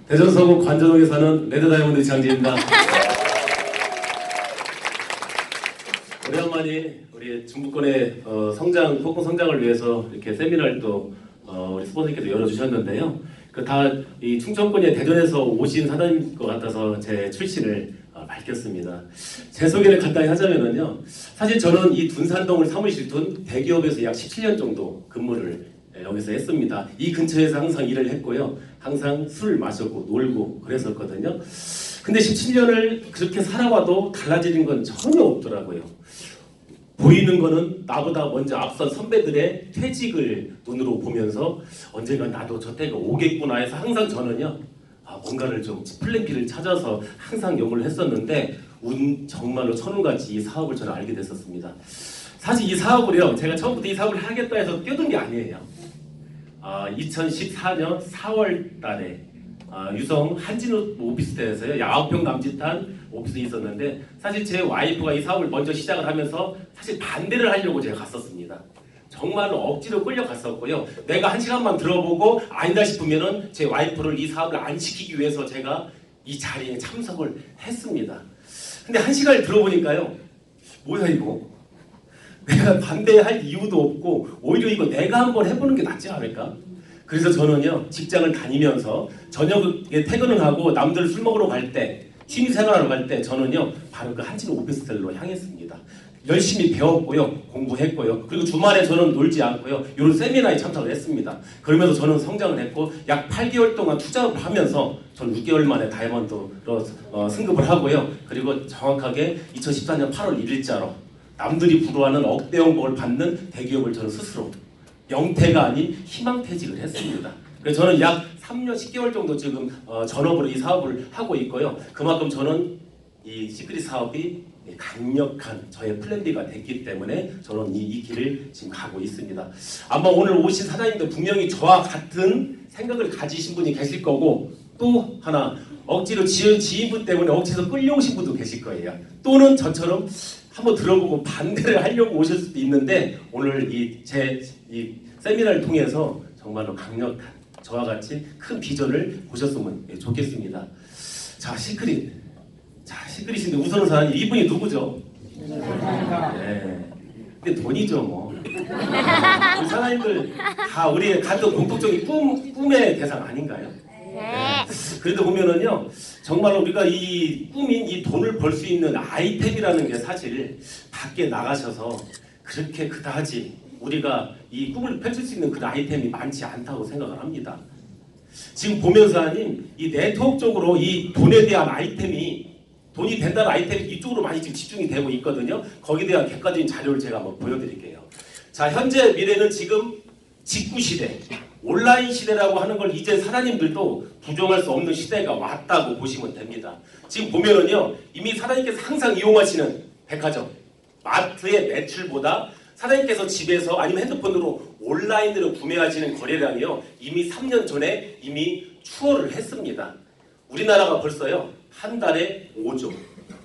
대전 서구 관전동에 사는 레드다이아몬드 장지입니다. 오래간만에 우리 중부권의 폭풍 성장을 위해서 이렇게 세미나를 또 우리 스폰서님께서 열어주셨는데요. 다 이 충청권의 대전에서 오신 사장님 것 같아서 제 출신을 밝혔습니다. 제 소개를 간단히 하자면요. 사실 저는 이 둔산동을 사무실 둔 대기업에서 약 17년 정도 근무를 여기서 했습니다. 이 근처에서 항상 일을 했고요. 항상 술을 마셨고 놀고 그랬었거든요. 근데 17년을 그렇게 살아와도 달라지는 건 전혀 없더라고요. 보이는 거는 나보다 먼저 앞선 선배들의 퇴직을 눈으로 보면서 언젠간 나도 저 때가 오겠구나 해서 항상 저는요 뭔가를 좀 플랜 B를 찾아서 항상 연구를 했었는데 정말로 천운같이 이 사업을 저는 알게 됐었습니다. 사실 이 사업을요 제가 처음부터 이 사업을 하겠다 해서 뛰어든 게 아니에요. 2014년 4월 달에 유성 한진우 오피스텔에서요 9평 남짓한 오피스에 있었는데 사실 제 와이프가 이 사업을 먼저 시작을 하면서 사실 반대를 하려고 제가 갔었습니다. 정말로 억지로 끌려갔었고요. 내가 1시간만 들어보고 아니다 싶으면은 제 와이프를 이 사업을 안 시키기 위해서 제가 이 자리에 참석을 했습니다. 근데 1시간을 들어보니까요 뭐야 이거 내가 반대할 이유도 없고 오히려 이거 내가 한번 해보는 게 낫지 않을까? 그래서 저는요 직장을 다니면서 저녁에 퇴근을 하고 남들 술 먹으러 갈 때 취미생활하러 갈 때 저는요 바로 그 한진 오피스텔로 향했습니다. 열심히 배웠고요 공부했고요 그리고 주말에 저는 놀지 않고요 이런 세미나에 참석을 했습니다. 그러면서 저는 성장을 했고 약 8개월 동안 투자를 하면서 저는 6개월 만에 다이아몬드로 승급을 하고요 그리고 정확하게 2014년 8월 1일자로 남들이 부러워하는 억대 연봉을 받는 대기업을 저는 스스로 영태가 아닌 희망퇴직을 했습니다. 그래서 저는 약 3년 10개월 정도 지금 전업으로 이 사업을 하고 있고요. 그만큼 저는 이 시크릿 사업이 강력한 저의 플랜 B가 됐기 때문에 저는 이 길을 지금 가고 있습니다. 아마 오늘 오신 사장님들 분명히 저와 같은 생각을 가지신 분이 계실 거고 또 하나 억지로 지인분 때문에 억지로 끌려오신 분도 계실 거예요. 또는 저처럼 한번 들어보고 반대를 하려고 오실 수도 있는데 오늘 제 세미나를 통해서 정말로 강력한 저와 같이 큰 비전을 보셨으면 좋겠습니다. 자 시크릿인데 우선은 사장님 이분이 누구죠? 네. 근데 돈이죠 뭐. 우리 사장님들 다 우리의 같은 공통적인 꿈의 대상 아닌가요? 네. 그래도 보면은요 정말 우리가 이 꿈인 이 돈을 벌 수 있는 아이템이라는 게 사실 밖에 나가셔서 그렇게 그다지 우리가 이 꿈을 펼칠 수 있는 그런 아이템이 많지 않다고 생각을 합니다. 지금 보면서 아닌 이 네트워크적으로 이 돈에 대한 아이템이 돈이 된다는 아이템이 이쪽으로 많이 지금 집중이 되고 있거든요. 거기에 대한 객관적인 자료를 제가 한번 보여드릴게요. 자 현재 미래는 지금 직구 시대 온라인 시대라고 하는 걸 이제 사장님들도 부정할 수 없는 시대가 왔다고 보시면 됩니다. 지금 보면은요 이미 사장님께서 항상 이용하시는 백화점 마트의 매출보다 사장님께서 집에서 아니면 핸드폰으로 온라인으로 구매하시는 거래량이요 이미 3년 전에 이미 추월을 했습니다. 우리나라가 벌써요 한 달에 5조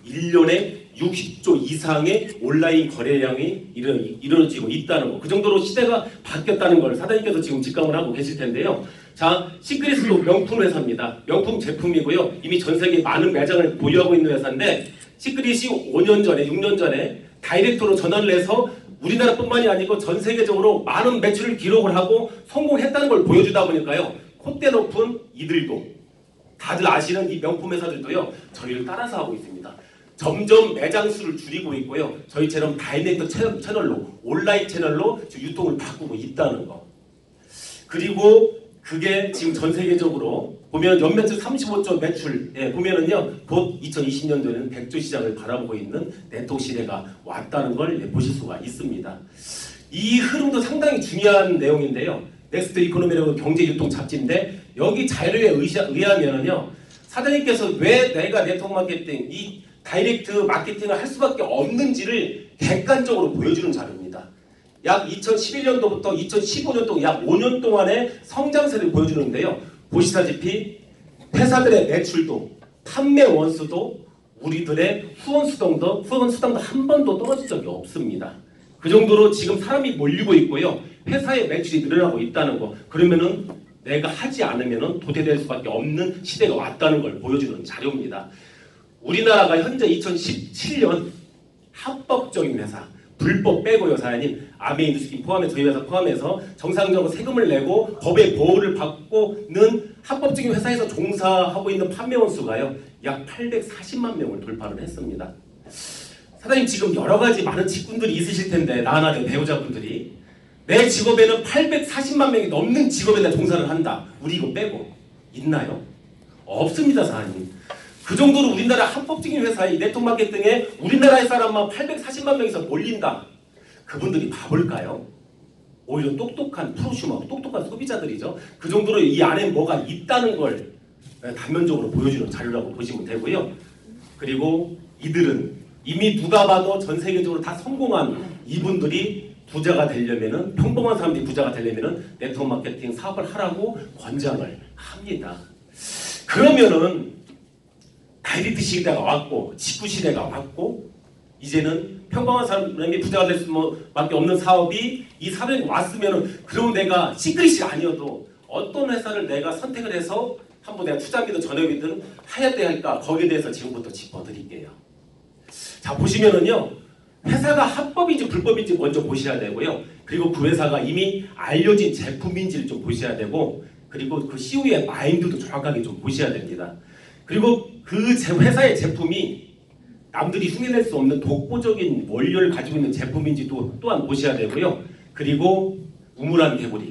1년에 60조 이상의 온라인 거래량이 이루어지고 있다는 거. 그 정도로 시대가 바뀌었다는 걸 사장님께서 지금 직감을 하고 계실 텐데요. 자, 시크릿도 명품 회사입니다. 명품 제품이고요. 이미 전 세계 많은 매장을 보유하고 있는 회사인데 시크릿이 5년 전에 6년 전에 다이렉트로 전환을 해서 우리나라뿐만이 아니고 전 세계적으로 많은 매출을 기록을 하고 성공했다는 걸 보여주다 보니까요. 콧대 높은 이들도 다들 아시는 이 명품 회사들도요. 저희를 따라서 하고 있습니다. 점점 매장 수를 줄이고 있고요. 저희처럼 다이렉트 채널로 온라인 채널로 유통을 바꾸고 있다는 거. 그리고 그게 지금 전 세계적으로 보면 연매출 35조 매출 보면은요 곧 2020년도에는 100조 시장을 바라보고 있는 네트워크 시대가 왔다는 걸 보실 수가 있습니다. 이 흐름도 상당히 중요한 내용인데요. 넥스트 이코노미라고 경제유통 잡지인데 여기 자료에 의하면은요 사장님께서 왜 내가 네트워크 마케팅 이 다이렉트 마케팅을 할 수밖에 없는지를 객관적으로 보여주는 자료입니다. 약 2011년도부터 2015년도 약 5년 동안의 성장세를 보여주는데요. 보시다시피 회사들의 매출도 판매 원수도 우리들의 후원 수당도 한 번도 떨어진 적이 없습니다. 그 정도로 지금 사람이 몰리고 있고요. 회사의 매출이 늘어나고 있다는 거. 그러면은 내가 하지 않으면 도태될 수밖에 없는 시대가 왔다는 걸 보여주는 자료입니다. 우리나라가 현재 2017년 합법적인 회사, 불법 빼고요 사장님, 아메인두스킨 포함해 저희 회사 포함해서 정상적으로 세금을 내고 법의 보호를 받고는 합법적인 회사에서 종사하고 있는 판매원 수가요 약 840만 명을 돌파를 했습니다. 사장님 지금 여러 가지 많은 직군들이 있으실 텐데 나나 내 배우자분들이 내 직업에는 840만 명이 넘는 직업에다 종사를 한다. 우리 이거 빼고 있나요? 없습니다 사장님. 그 정도로 우리나라 합법적인 회사의 네트워크 마케팅에 우리나라의 사람만 840만 명이서 몰린다. 그분들이 바볼까요? 오히려 똑똑한 프로슈머, 똑똑한 소비자들이죠. 그 정도로 이 안에 뭐가 있다는 걸 단면적으로 보여주는 자료라고 보시면 되고요. 그리고 이들은 이미 누가 봐도 전 세계적으로 다 성공한 이분들이 부자가 되려면은, 평범한 사람들이 부자가 되려면은 네트워크 마케팅 사업을 하라고 권장을 합니다. 그러면은 다이리트 시대가 왔고 직구 시대가 왔고 이제는 평범한 사람이 부자가 될 수밖에 없는 사업이 이 사회에 왔으면은, 그러면 내가 시크릿이 아니어도 어떤 회사를 내가 선택을 해서 한번 내가 투자비든 전업이든 해야 될까, 거기에 대해서 지금부터 짚어드릴게요. 자 보시면은요, 회사가 합법인지 불법인지 먼저 보셔야 되고요. 그리고 그 회사가 이미 알려진 제품인지를 좀 보셔야 되고, 그리고 그 CEO의 마인드도 정확하게 좀 보셔야 됩니다. 그리고 그 회사의 제품이 남들이 흉내낼 수 없는 독보적인 원료를 가지고 있는 제품인지도 또한 보셔야 되고요. 그리고 우물안 개구리,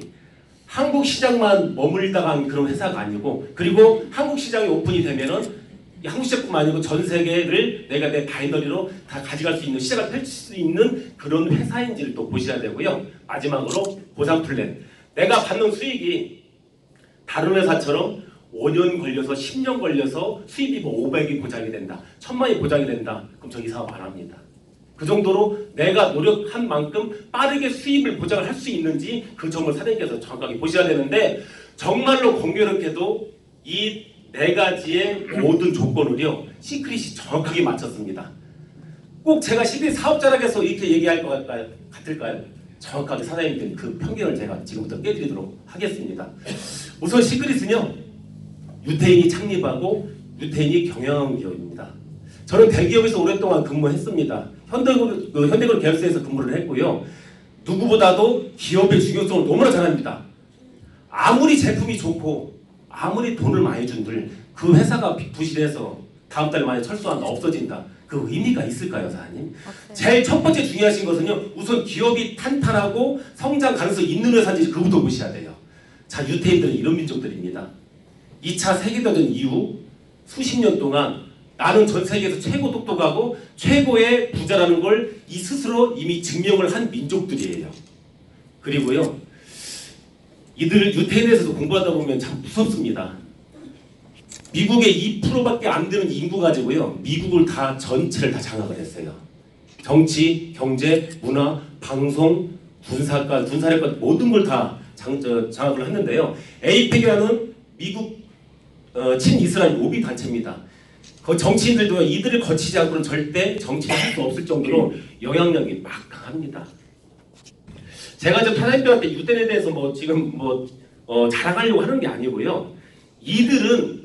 한국 시장만 머물다가 한 그런 회사가 아니고, 그리고 한국 시장이 오픈이 되면은 한국 시장뿐만 아니고 전 세계를 내가 내 다이너리로 다 가져갈 수 있는, 시장을 펼칠 수 있는 그런 회사인지를 또 보셔야 되고요. 마지막으로 보상 플랜, 내가 받는 수익이 다른 회사처럼 5년 걸려서 10년 걸려서 수입이 뭐 500이 보장이 된다, 1000만이 보장이 된다, 그럼 저 이 사업 안 합니다. 그 정도로 내가 노력한 만큼 빠르게 수입을 보장을 할 수 있는지 그 점을 사장님께서 정확하게 보셔야 되는데, 정말로 공교롭게도 이 네 가지의 모든 조건을요 시크릿이 정확하게 맞췄습니다. 꼭 제가 시크릿 사업자라고 해서 이렇게 얘기할 것 같을까요? 정확하게 사장님들 그 편견을 제가 지금부터 깨드리도록 하겠습니다. 우선 시크릿은요, 유태인이 창립하고 유태인이 경영한 기업입니다. 저는 대기업에서 오랫동안 근무했습니다. 현대그룹 계열사에서 근무를 했고요. 누구보다도 기업의 중요성을 너무나 잘 압니다. 아무리 제품이 좋고 아무리 돈을 많이 준들 그 회사가 부실해서 다음 달에 만약 철수한다, 없어진다, 그 의미가 있을까요 사장님? 제일 첫 번째 중요하신 것은요, 우선 기업이 탄탄하고 성장 가능성이 있는 회사인지 그부터 보셔야 돼요. 자, 유태인들은 이런 민족들입니다. 2차 세계대전 이후 수십 년 동안 나는 전 세계에서 최고 똑똑하고 최고의 부자라는 걸 이 스스로 이미 증명을 한 민족들이에요. 그리고요, 이들 유태인에서도 공부하다 보면 참 무섭습니다. 미국의 2%밖에 안 되는 인구 가지고요, 미국을 다 전체를 다 장악을 했어요. 정치, 경제, 문화, 방송, 군사력까지 모든 걸 다 장악을 했는데요. 에이펙이라는 미국 친이스라엘 로비 단체입니다. 그 정치인들도 이들을 거치지 않고는 절대 정치를 할 수 없을 정도로 영향력이 막강합니다. 제가 저 사장님들한테 유태인에 대해서 지금 자랑하려고 하는 게 아니고요. 이들은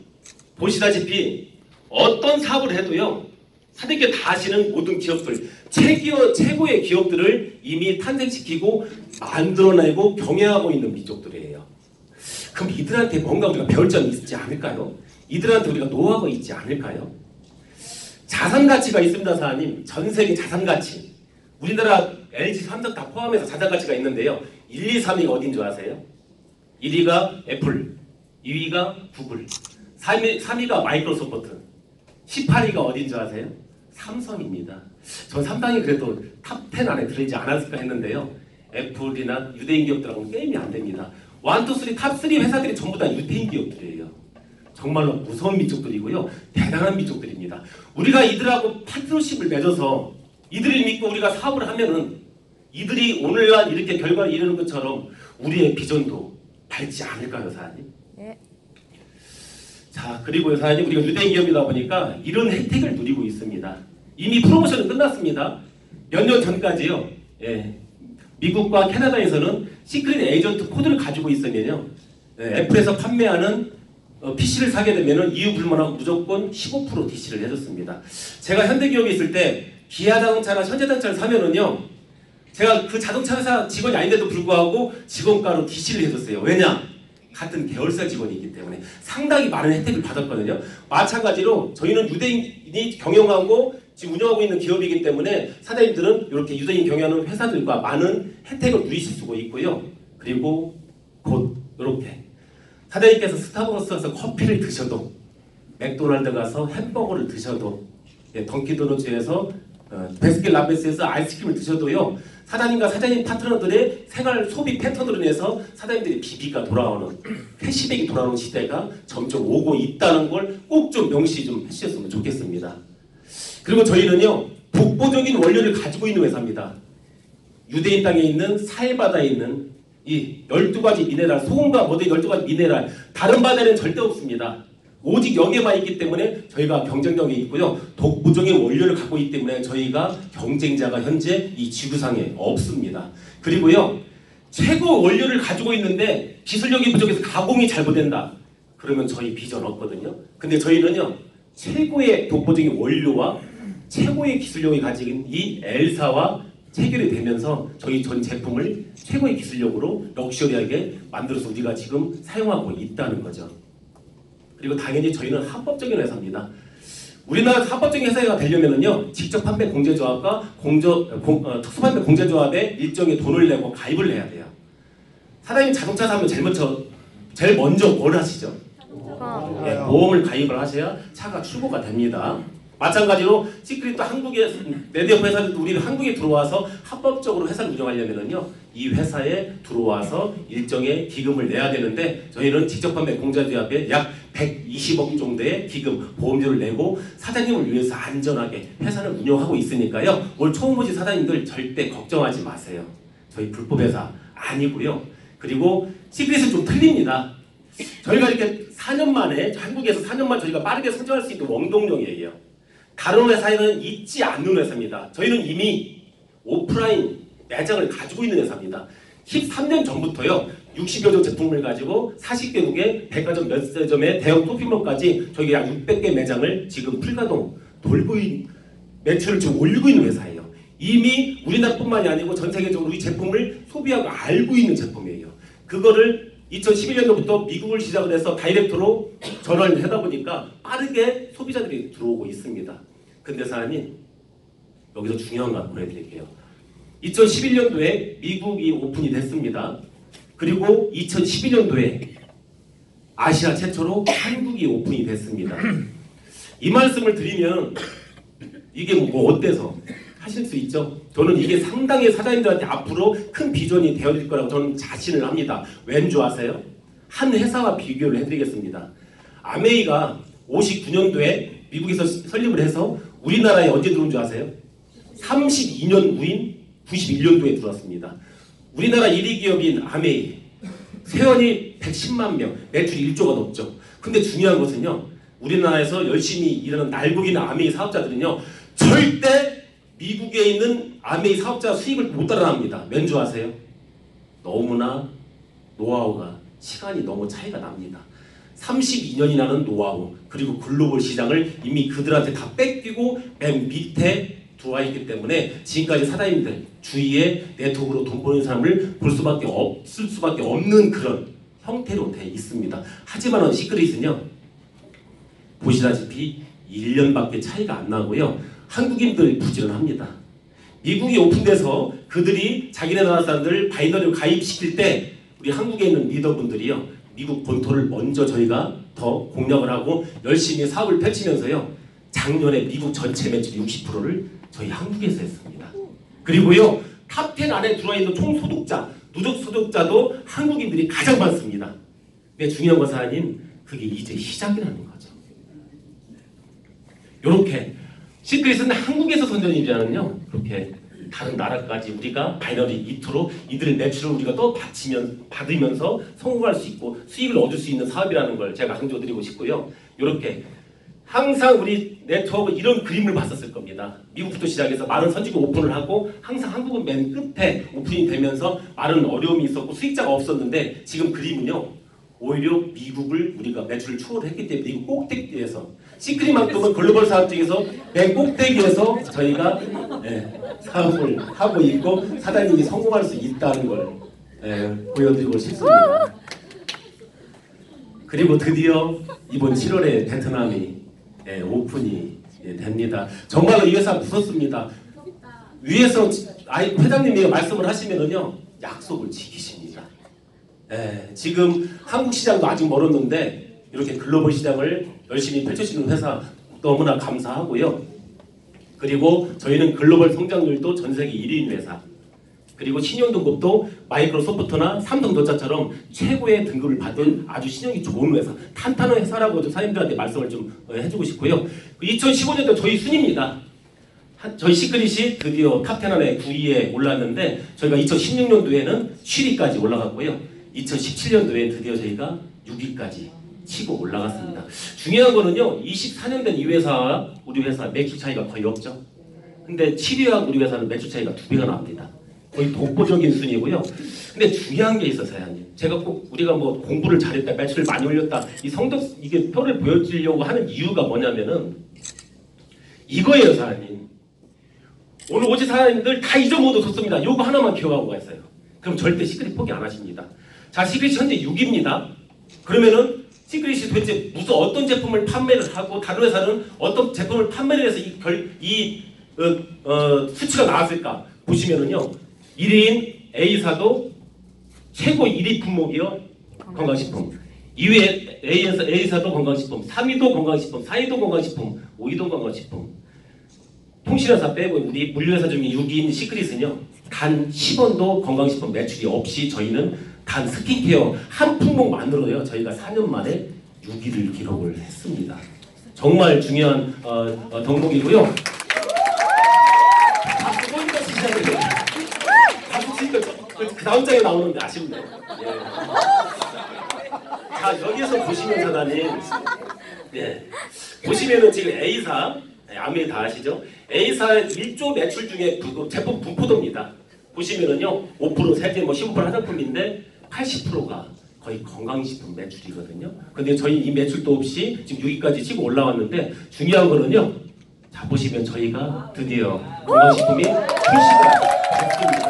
보시다시피 어떤 사업을 해도요, 사장님께 다 아시는 모든 기업들, 최고의 기업들을 이미 탄생시키고 만들어내고 경영하고 있는 민족들이에요. 그럼 이들한테 뭔가 우리가 배울 점이 있지 않을까요? 이들한테 우리가 노하우가 있지 않을까요? 자산 가치가 있습니다, 사장님. 전 세계 자산 가치. 우리나라 LG, 삼성 다 포함해서 자산 가치가 있는데요. 1, 2, 3위가 어딘 줄 아세요? 1위가 애플, 2위가 구글, 3위가 마이크로소프트, 18위가 어딘 줄 아세요? 삼성입니다. 전 상당히 그래도 탑10 안에 들어있지 않았을까 했는데요. 애플이나 유대인 기업들하고는 게임이 안 됩니다. 1, 2, 3, 탑3 회사들이 전부 다 유대인 기업들이에요. 정말로 무서운 민족들이고요. 대단한 민족들입니다. 우리가 이들하고 파트너십을 맺어서 이들을 믿고 우리가 사업을 하면은 이들이 오늘날 이렇게 결과를 이루는 것처럼 우리의 비전도 밟지 않을까요, 사장님? 네. 자, 그리고 사장님, 우리가 유대인 기업이다 보니까 이런 혜택을 누리고 있습니다. 이미 프로모션은 끝났습니다. 몇 년 전까지요. 예, 미국과 캐나다에서는 시크릿 에이전트 코드를 가지고 있으면요, 애플에서 판매하는 PC를 사게 되면은 이유 불문하고 무조건 15% DC를 해줬습니다. 제가 현대기업에 있을 때 기아자동차나 현대자동차를 사면은요, 제가 그 자동차 회사 직원이 아닌데도 불구하고 직원가로 DC를 해줬어요. 왜냐? 같은 계열사 직원이기 때문에 상당히 많은 혜택을 받았거든요. 마찬가지로 저희는 유대인이 경영하고 지금 운영하고 있는 기업이기 때문에 사장님들은 이렇게 유대인 경영하는 회사들과 많은 혜택을 누리실 수가 있고요. 그리고 곧 이렇게 사장님께서 스타벅스 가서 커피를 드셔도, 맥도날드 가서 햄버거를 드셔도, 던킨도너츠에서 베스킨라빈스에서 아이스크림을 드셔도요, 사장님과 사장님 파트너들의 생활 소비 패턴으로 인해서 사장님들이 비비가 돌아오는, 캐시백이 돌아오는 시대가 점점 오고 있다는 걸 꼭 좀 명시 좀 해주셨으면 좋겠습니다. 그리고 저희는요, 독보적인 원료를 가지고 있는 회사입니다. 유대인 땅에 있는 사해바다에 있는 이 12가지 미네랄, 소금과 모든 12가지 미네랄, 다른 바다에는 절대 없습니다. 오직 여기에만 있기 때문에 저희가 경쟁력이 있고요. 독보적인 원료를 갖고 있기 때문에 저희가 경쟁자가 현재 이 지구상에 없습니다. 그리고요, 최고 원료를 가지고 있는데 기술력이 부족해서 가공이 잘못된다. 그러면 저희 비전 없거든요. 근데 저희는요, 최고의 독보적인 원료와 최고의 기술력이 가진 이 엘사와 체결이 되면서 저희 전 제품을 최고의 기술력으로 럭셔리하게 만들어서 우리가 지금 사용하고 있다는 거죠. 그리고 당연히 저희는 합법적인 회사입니다. 우리나라 합법적인 회사가 되려면요, 직접 판매 공제조합과 특수판매 공제조합에 일정의 돈을 내고 가입을 해야 돼요. 사장님 자동차 사면 제일 먼저 뭘 하시죠? 보험을 가입을 하셔야 차가 출고가 됩니다. 마찬가지로 시크릿도 한국의 네트워크 회사들도 우리 한국에 들어와서 합법적으로 회사를 운영하려면요, 이 회사에 들어와서 일정의 기금을 내야 되는데 저희는 직접 판매 공제조합에 약 120억 정도의 기금 보험료를 내고 사장님을 위해서 안전하게 회사를 운영하고 있으니까요, 오늘 처음 오신 사장님들 절대 걱정하지 마세요. 저희 불법 회사 아니고요. 그리고 시크릿은 좀 틀립니다. 저희가 이렇게 4년 만에 한국에서 4년 만에 저희가 빠르게 성장할 수 있는 원동력이에요. 다른 회사에는 있지 않는 회사입니다. 저희는 이미 오프라인 매장을 가지고 있는 회사입니다. 13년 전부터요, 60여 종 제품을 가지고 40개국의 백화점 몇 세점의 대형 쇼핑몰까지 저희가 약 600개 매장을 지금 풀가동 돌고 매출을 지금 올리고 있는 회사예요. 이미 우리나라뿐만이 아니고 전 세계적으로 이 제품을 소비하고 알고 있는 제품이에요. 그거를 2011년도부터 미국을 시작을 해서 다이렉트로 전환을 하다 보니까 빠르게 소비자들이 들어오고 있습니다. 근데 사장님, 여기서 중요한 거 보내드릴게요. 2011년도에 미국이 오픈이 됐습니다. 그리고 2012년도에 아시아 최초로 한국이 오픈이 됐습니다. 이 말씀을 드리면 이게 뭐 어때서 하실 수 있죠? 저는 이게 상당히 사장님들한테 앞으로 큰 비전이 되어질 거라고 저는 자신을 합니다. 왠 줄 아세요? 한 회사와 비교를 해드리겠습니다. 아메이가 59년도에 미국에서 설립을 해서 우리나라에 언제 들어온 줄 아세요? 32년 후인 91년도에 들어왔습니다. 우리나라 1위 기업인 아메이, 회원이 110만 명, 매출이 1조가 넘죠. 근데 중요한 것은요, 우리나라에서 열심히 일하는 날고기는 아메이 사업자들은요, 절대 미국에 있는 아메이 사업자 수익을 못 따라갑니다. 왠 줄 아세요? 너무나 노하우가, 시간이 너무 차이가 납니다. 32년이라는 노하우, 그리고 글로벌 시장을 이미 그들한테 다 뺏기고 맨 밑에 들어와 있기 때문에 지금까지 사장님들 주위에 네트워크로 돈 버는 사람을 볼 수밖에 없는 그런 형태로 돼 있습니다. 하지만 시크릿은요, 보시다시피 1년밖에 차이가 안 나고요, 한국인들 부지런합니다. 미국이 오픈돼서 그들이 자기네 나라 사람들 바이너리로 가입시킬 때 우리 한국에 있는 리더분들이요, 미국 본토를 먼저 저희가 더 공략을 하고 열심히 사업을 펼치면서요, 작년에 미국 전체 매출 60%를 저희 한국에서 했습니다. 그리고요, 탑10 안에 들어와 있는 총 소득자, 누적 소득자도 한국인들이 가장 많습니다. 근데 중요한 건 사장님, 그게 이제 시작이라는 거죠. 이렇게 시크릿은 한국에서 선전이잖아요. 그렇게 다른 나라까지 우리가 바이너리 2투로 이들의 매출을 우리가 또 받으면서 성공할 수 있고 수익을 얻을 수 있는 사업이라는 걸 제가 강조드리고 싶고요. 이렇게 항상 우리 네트워크 이런 그림을 봤었을 겁니다. 미국부터 시작해서 많은 선진국 오픈을 하고 항상 한국은 맨 끝에 오픈이 되면서 많은 어려움이 있었고 수익자가 없었는데 지금 그림은요, 오히려 미국을 우리가 매출을 초월했기 때문에 미국 꼭대기에서 시크릿만큼은 글로벌 사업 중에서 맨 꼭대기에서 저희가 사업을 하고 있고 사장님이 성공할 수 있다는 걸 보여드리고 싶습니다. 그리고 드디어 이번 7월에 베트남이 오픈이 됩니다. 정말로 이 회사 무섭습니다. 위에서 회장님이 말씀을 하시면은요 약속을 지키십니다. 지금 한국 시장도 아직 멀었는데 이렇게 글로벌 시장을 열심히 펼쳐주는 회사 너무나 감사하고요. 그리고 저희는 글로벌 성장률도 전 세계 1위인 회사, 그리고 신용등급도 마이크로소프트나 삼성전자처럼 최고의 등급을 받은 아주 신용이 좋은 회사, 탄탄한 회사라고 좀 사장님들한테 말씀을 좀 해주고 싶고요. 2015년도 저희 순입니다. 저희 시크릿이 드디어 탑10 안에 9위에 올랐는데 저희가 2016년도에는 7위까지 올라갔고요. 2017년도에 드디어 저희가 6위까지 치고 올라갔습니다. 중요한 거는요, 24년 된 이 회사와 우리 회사 매출 차이가 거의 없죠. 근데 7위와 우리 회사는 매출 차이가 2배가 납니다. 거의 독보적인 순위고요. 근데 중요한 게 있어요, 사장님. 제가 꼭 우리가 뭐 공부를 잘했다, 매출을 많이 올렸다, 이 성적 이게 표를 보여주려고 하는 이유가 뭐냐면은 이거예요, 사장님. 오늘 오지 사장님들 다 잊어먹어도 좋습니다. 요거 하나만 기억하고 가있어요. 그럼 절대 시크릿 포기 안 하십니다. 자, 시크릿이 현재 6위입니다. 그러면은 시크릿이 도대체 무슨 어떤 제품을 판매를 하고 다른 회사는 어떤 제품을 판매를 해서 수치가 나왔을까 보시면은요, 1위인 A사도 최고 1위 품목이요 건강식품, 2위에 A사도 건강식품, 3위도 건강식품, 4위도 건강식품, 5위도 건강식품. 통신회사 빼고 우리 물류회사 중에 6위인 시크릿은요 단 10원도 건강식품 매출이 없이 저희는 단 스킨케어 한 품목만으로요 저희가 4년 만에 6위를 기록을 했습니다. 정말 중요한 덕목이고요. 박수 보니까 진짜네요. 박수 치니까 그 다음 장에 나오는데 아쉽네요. 자, 여기에서 보시면 사장님, 보시면은 지금 A사 아무리 다 아시죠? A사의 1조 매출 중에 제품 분포도입니다. 보시면은요 5% 세제 뭐 15% 화장품인데 80%가 거의 건강식품 매출이거든요. 근데 저희 이 매출도 없이 지금 6위까지 치고 올라왔는데 중요한 거는요, 자 보시면 저희가 드디어 건강식품이 출시가 됐습니다.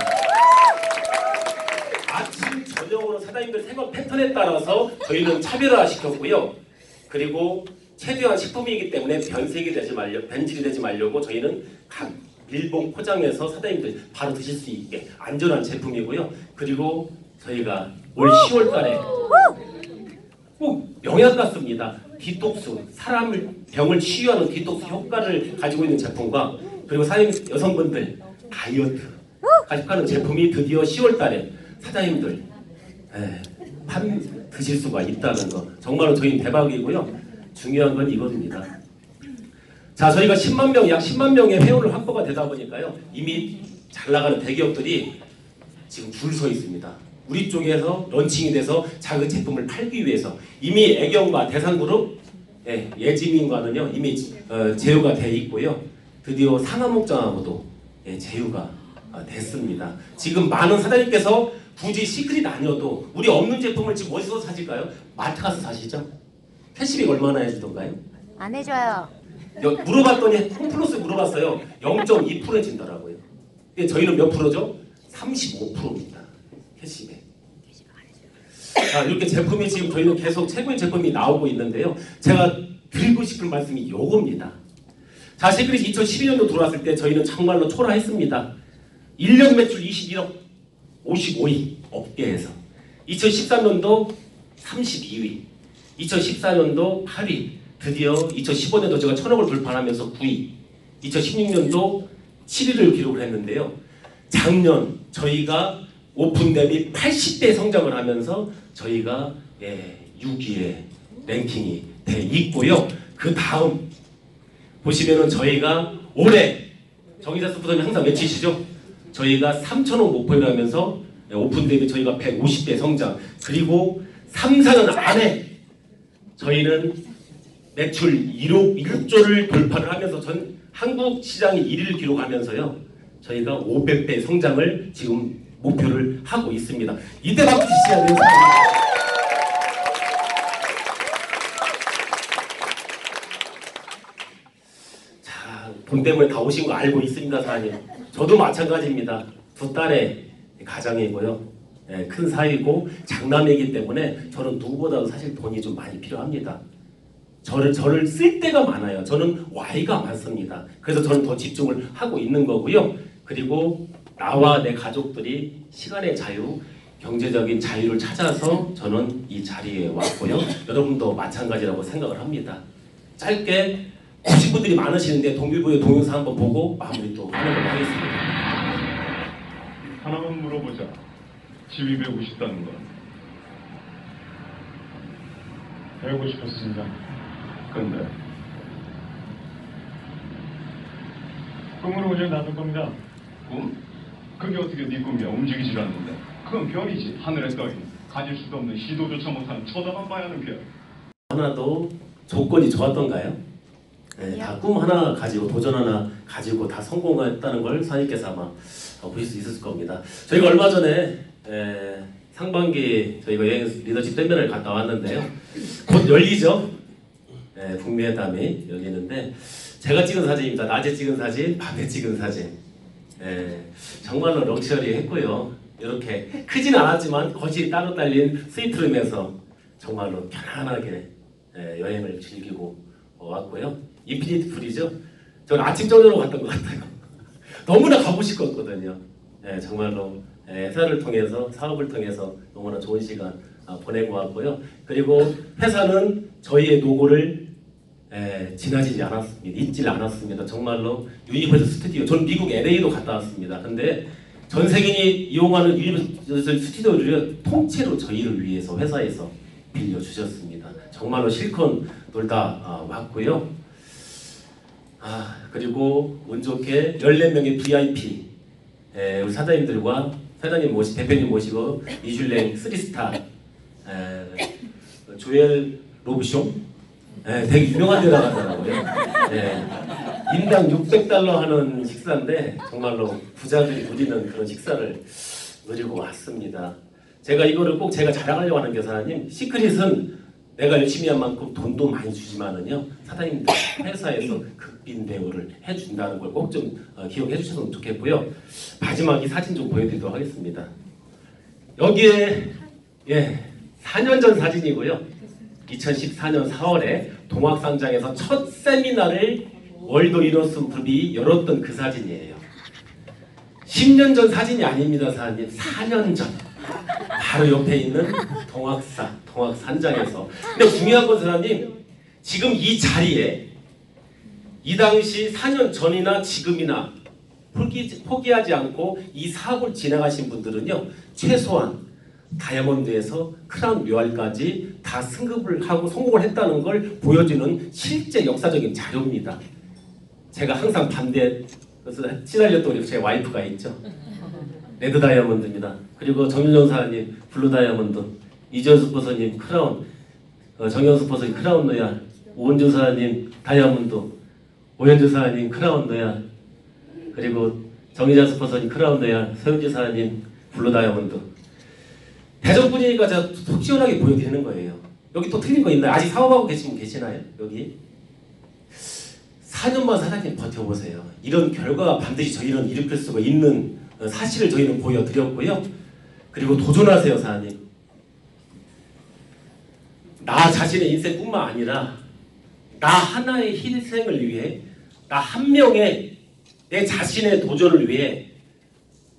아침 저녁으로 사장님들 생활 패턴에 따라서 저희는 차별화 시켰고요. 그리고 최대한 식품이기 때문에 변질이 되지 말려고 저희는 각 밀봉 포장해서 사장님들 바로 드실 수 있게 안전한 제품이고요. 그리고 저희가 올 10월달에 꼭 영양 같습니다. 디톡스, 사람을 병을 치유하는 디톡스 효과를 가지고 있는 제품과 그리고 사장님 여성분들 다이어트 하는 제품이 드디어 10월달에 사장님들 드실 수가 있다는 거 정말로 저희 대박이고요. 중요한 건 이겁니다. 자, 저희가 10만 명, 약 10만 명의 회원을 확보가 되다 보니까요 이미 잘 나가는 대기업들이 지금 줄 서 있습니다. 우리 쪽에서 런칭이 돼서 자기 제품을 팔기 위해서 이미 애경과 대상그룹, 예지민과는요 이미 제휴가 돼 있고요. 드디어 상하목장하고도 제휴가 됐습니다. 지금 많은 사장님께서 굳이 시크릿 아니어도 우리 없는 제품을 지금 어디서 사실까요? 마트 가서 사시죠? 캐시백 얼마나 해주던가요? 안 해줘요. 물어봤더니 홈플러스 물어봤어요. 0.2% 해준다라고요. 저희는 몇 프로죠? 35%입니다. 캐시백. 자, 이렇게 제품이 지금 저희는 계속 최고의 제품이 나오고 있는데요. 제가 드리고 싶은 말씀이 요겁니다. 자, 시크릿 2012년도 들어왔을 때 저희는 정말로 초라했습니다. 1년 매출 21억 55위 업계에서 2013년도 32위, 2014년도 8위, 드디어 2015년도 제가 1000억을 돌파하면서 9위, 2016년도 7위를 기록을 했는데요. 작년 저희가 오픈 대비 80배 성장을 하면서 저희가 6위에 랭킹이 돼 있고요. 그 다음 보시면은 저희가 올해 정의자 스포츠는 항상 외치시죠? 저희가 3,000억 목표를 하면서 오픈 대비 저희가 150배 성장, 그리고 3, 4년 안에 저희는 매출 1조를 돌파를 하면서 전 한국 시장이 1위를 기록하면서요 저희가 500배 성장을 지금 목표를 하고 있습니다. 이때 박수 주셔야 돼요. 돈 때문에 다 오신 거 알고 있습니다, 사장님. 저도 마찬가지입니다. 두 딸의 가장이고요. 예, 큰 사위고 장남이기 때문에 저는 누구보다도 사실 돈이 좀 많이 필요합니다. 저를 쓸 때가 많아요. 저는 Y가 많습니다. 그래서 저는 더 집중을 하고 있는 거고요. 그리고 나와 내 가족들이 시간의 자유, 경제적인 자유를 찾아서 저는 이 자리에 왔고요. 여러분도 마찬가지라고 생각을 합니다. 짧게 보신 분들이 많으시는데 동bil보의 동영상 한번 보고 마무리 또 하는 걸로 하겠습니다. 하나만 물어보자. 지휘 배우고 싶다는 건? 배우고 싶었습니다. 근데 꿈으로 그냥 놔둘 겁니다. 꿈? 그게 어떻게 네 꿈이야? 움직이질 않는데. 그건 별이지. 하늘에 떠있는 가질 수도 없는 시도조차 못하는 쳐다만 봐야 하는 별. 하나도 조건이 좋았던가요? 네, 다 꿈 하나 가지고 도전 하나 가지고 다 성공했다는 걸 사장님께서 아마 보실 수 있을 겁니다. 저희가 얼마 전에 상반기 저희가 여행 리더십 세미나를 갔다 왔는데요. 곧 열리죠. 북미 회담이 열리는데 제가 찍은 사진입니다. 낮에 찍은 사진, 밤에 찍은 사진. 정말로 럭셔리했고요. 이렇게 크진 않았지만 거실이 따로 딸린 스위트룸에서 정말로 편안하게 여행을 즐기고 왔고요. 인피니트 풀이죠. 저는 아침 저녁으로 갔던 것 같아요. 너무나 가고 싶었거든요. 정말로 회사를 통해서 사업을 통해서 너무나 좋은 시간 보내고 왔고요. 그리고 회사는 저희의 노고를 지나치지 않았습니다. 잊지 않았습니다. 정말로 유니버설 스튜디오. 저는 미국 LA도 갔다 왔습니다. 근데 전 세계인이 이용하는 유니버설 스튜디오를 통째로 저희를 위해서 회사에서 빌려주셨습니다. 정말로 실컷 놀다 왔고요. 그리고 운 좋게 14명의 VIP 우리 사장님들과 대표님 모시고 미슐랭 3스타 조엘 로브숑 되게 유명한 데 나가더라고요. 인당 $600 하는 식사인데 정말로 부자들이 누리는 그런 식사를 누리고 왔습니다. 제가 이거를 꼭 제가 자랑하려고 하는 게 사장님, 시크릿은 내가 열심히 한 만큼 돈도 많이 주지만은요, 사장님들 회사에서 극빈 대우를 해준다는 걸 꼭 좀 기억해 주셨으면 좋겠고요. 마지막 이 사진 좀 보여드리도록 하겠습니다. 여기에 4년 전 사진이고요. 2014년 4월에 동학산장에서 첫 세미나를 월드 리더스 그룹이 열었던 그 사진이에요. 10년 전 사진이 아닙니다, 사장님. 4년 전. 바로 옆에 있는 동학산장에서. 근데 중요한 건 사장님, 지금 이 자리에 이 당시 4년 전이나 지금이나 포기하지 않고 이 사업을 진행하신 분들은요, 최소한 다이아몬드에서 크라운 묘알까지 다 승급을 하고 성공을 했다는 걸 보여주는 실제 역사적인 자료입니다. 제가 항상 그래서 시달렸던 우리 제 와이프가 있죠. 레드 다이아몬드입니다. 그리고 정윤정 사장님 블루 다이아몬드, 이재수 스포서님 크라운, 정현수 스포서님 크라운 로얄, 오은주 사장님 다이아몬드, 오현주 사장님 크라운 로얄, 그리고 정희자 스포서님 크라운 로얄, 서윤지 사장님 블루 다이아몬드. 대전분이니까 제가 속 시원하게 보여드리는 거예요. 여기 또 틀린 거 있나요? 아직 사업하고 계시나요? 여기 4년만 사장님 버텨보세요. 이런 결과가 반드시 저희는 일으킬 수가 있는 사실을 저희는 보여드렸고요. 그리고 도전하세요, 사장님. 나 자신의 인생뿐만 아니라 나 하나의 희생을 위해, 나 한 명의 내 자신의 도전을 위해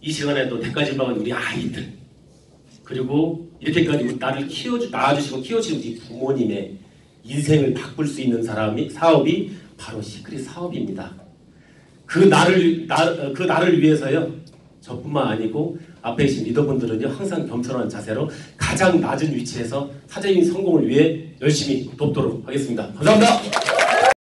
이 시간에도 대가지 박은 우리 아이들, 그리고 이렇게까지 나를 낳아주시고 키워주신 우리 부모님의 인생을 바꿀 수 있는 사업이 바로 시크릿 사업입니다. 그 나를 위해서요, 저뿐만 아니고 앞에 계신 리더분들은요, 항상 겸손한 자세로 가장 낮은 위치에서 사장님 성공을 위해 열심히 돕도록 하겠습니다. 감사합니다.